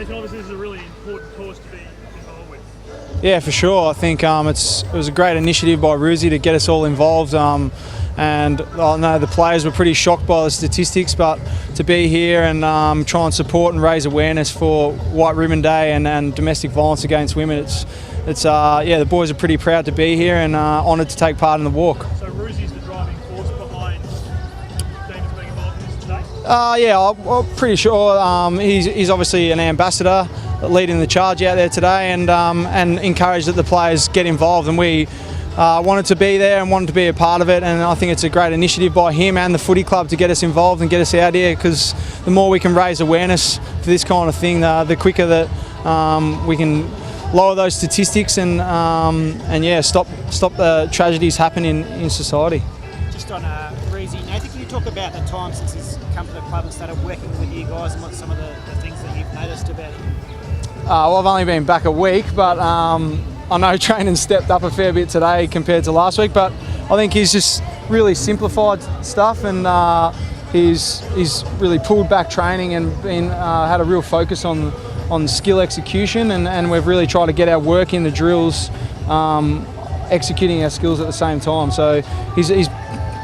Nathan, obviously this is a really important cause to be involved with. Yeah, for sure. I think it was a great initiative by Ruzi to get us all involved. And I know the players were pretty shocked by the statistics, but to be here and try and support and raise awareness for White Ribbon Day and domestic violence against women, the boys are pretty proud to be here and honoured to take part in the walk. So Ruzi's the driving force behind Damon's being involved in this today? I'm pretty sure he's obviously an ambassador leading the charge out there today and encouraged that the players get involved, and we wanted to be there and wanted to be a part of it, and I think it's a great initiative by him and the footy club to get us involved and get us out here, because the more we can raise awareness for this kind of thing, the quicker that we can lower those statistics and stop the tragedies happening in society. Just on Reezy, Nathan, can you talk about the time since he's come to the club and started working with you guys, and what some of the things that you've noticed about him? Well, I've only been back a week, but I know training stepped up a fair bit today compared to last week, but I think he's just really simplified stuff, and he's really pulled back training and had a real focus on skill execution, and we've really tried to get our work in the drills, executing our skills at the same time. So he's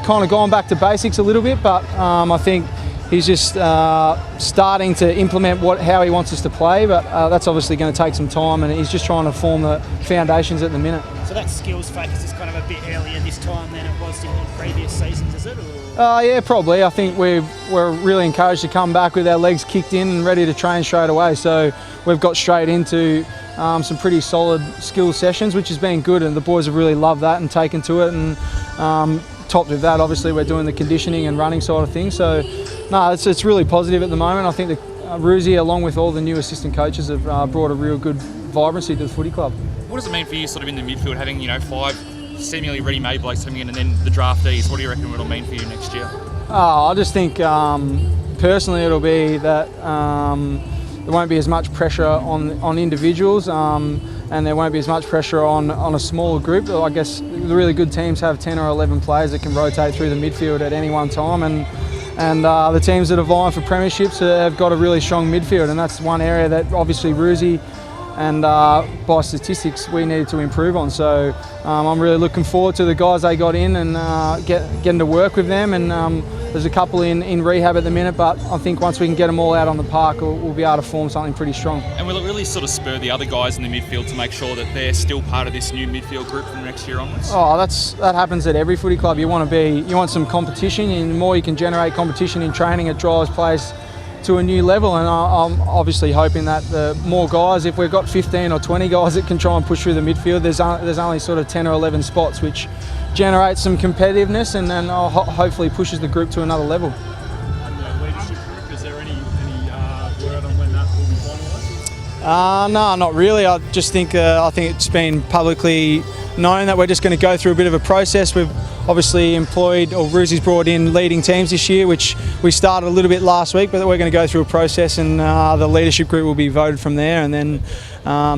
kind of gone back to basics a little bit, but I think he's just starting to implement how he wants us to play, but that's obviously going to take some time, and he's just trying to form the foundations at the minute. So that skills focus is kind of a bit earlier this time than it was in previous seasons, is it? Yeah, probably. I think we're really encouraged to come back with our legs kicked in and ready to train straight away. So we've got straight into some pretty solid skill sessions, which has been good, and the boys have really loved that and taken to it. And topped with that, obviously, we're doing the conditioning and running side of things. So no, it's really positive at the moment. I think that Ruzi, along with all the new assistant coaches, have brought a real good vibrancy to the footy club. What does it mean for you, sort of in the midfield, having 5 seemingly ready-made blokes coming in, and then the draftees? What do you reckon it'll mean for you next year? I just think personally it'll be that there won't be as much pressure on individuals, and there won't be as much pressure on a smaller group. I guess the really good teams have 10 or 11 players that can rotate through the midfield at any one time, and the teams that are vying for premierships have got a really strong midfield, and that's one area that obviously Ruzi and by statistics we needed to improve on. So I'm really looking forward to the guys they got in and getting to work with them, and there's a couple in rehab at the minute, but I think once we can get them all out on the park, we'll be able to form something pretty strong. And will it really sort of spur the other guys in the midfield to make sure that they're still part of this new midfield group from next year onwards? Oh, that happens at every footy club. You want some competition, and the more you can generate competition in training, it drives players to a new level, and I'm obviously hoping that the more guys, if we've got 15 or 20 guys that can try and push through the midfield, there's only sort of 10 or 11 spots, which generates some competitiveness and then hopefully pushes the group to another level. And the leadership group, is there any word on when that will be finalised? No, not really. I just think it's been publicly known that we're just going to go through a bit of a process. We've obviously Ruzi's brought in leading teams this year, which we started a little bit last week, but we're going to go through a process, and the leadership group will be voted from there, and then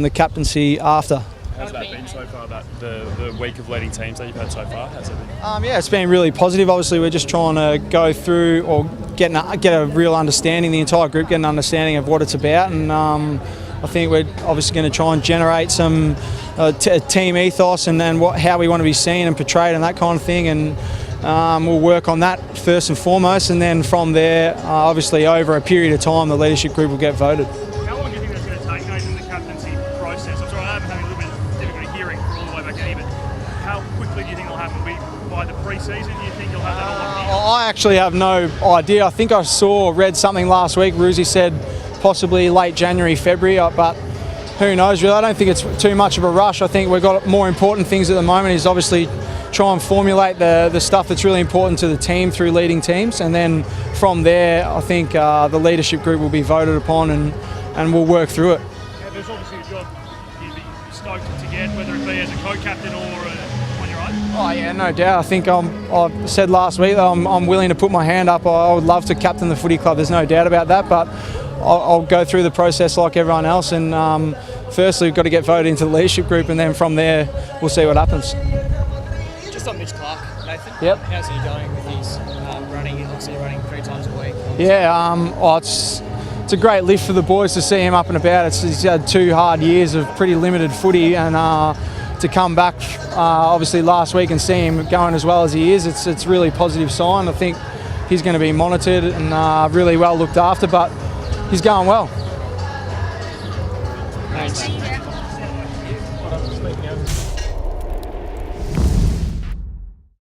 the captaincy after. How's that been so far, the week of leading teams that you've had so far? How's it been? Yeah, it's been really positive. Obviously, we're just trying to go through or get a real understanding, the entire group get an understanding of what it's about, and I think we're obviously going to try and generate some team ethos and then how we want to be seen and portrayed and that kind of thing, and we'll work on that first and foremost, and then from there, obviously over a period of time, the leadership group will get voted. How long do you think that's going to take, Nathan, the captaincy process? I'm sorry, I'm having a little bit of difficulty hearing for all the way back in, but how quickly do you think it'll happen? By the pre-season, do you think you'll have that all locked in? I actually have no idea. I think I read something last week. Ruzi said possibly late January, February, but who knows really. I don't think it's too much of a rush. I think we've got more important things at the moment, is obviously try and formulate the stuff that's really important to the team through leading teams, and then from there I think the leadership group will be voted upon, and we'll work through it. Yeah, there's obviously a job you'd be stoked to get, whether it be as a co-captain or on your own. Oh yeah, no doubt. I think I said last week that I'm willing to put my hand up. I would love to captain the footy club, there's no doubt about that, but I'll go through the process like everyone else, and firstly we've got to get voted into the leadership group, and then from there we'll see what happens. Just on Mitch Clark, Nathan. Yep. How's he going with his running? He looks like he's running 3 times a week. Yeah, it's it's a great lift for the boys to see him up and about. He's had 2 hard years of pretty limited footy, and to come back obviously last week and see him going as well as he is, it's really positive sign. I think he's going to be monitored and really well looked after, but he's going well. Thanks.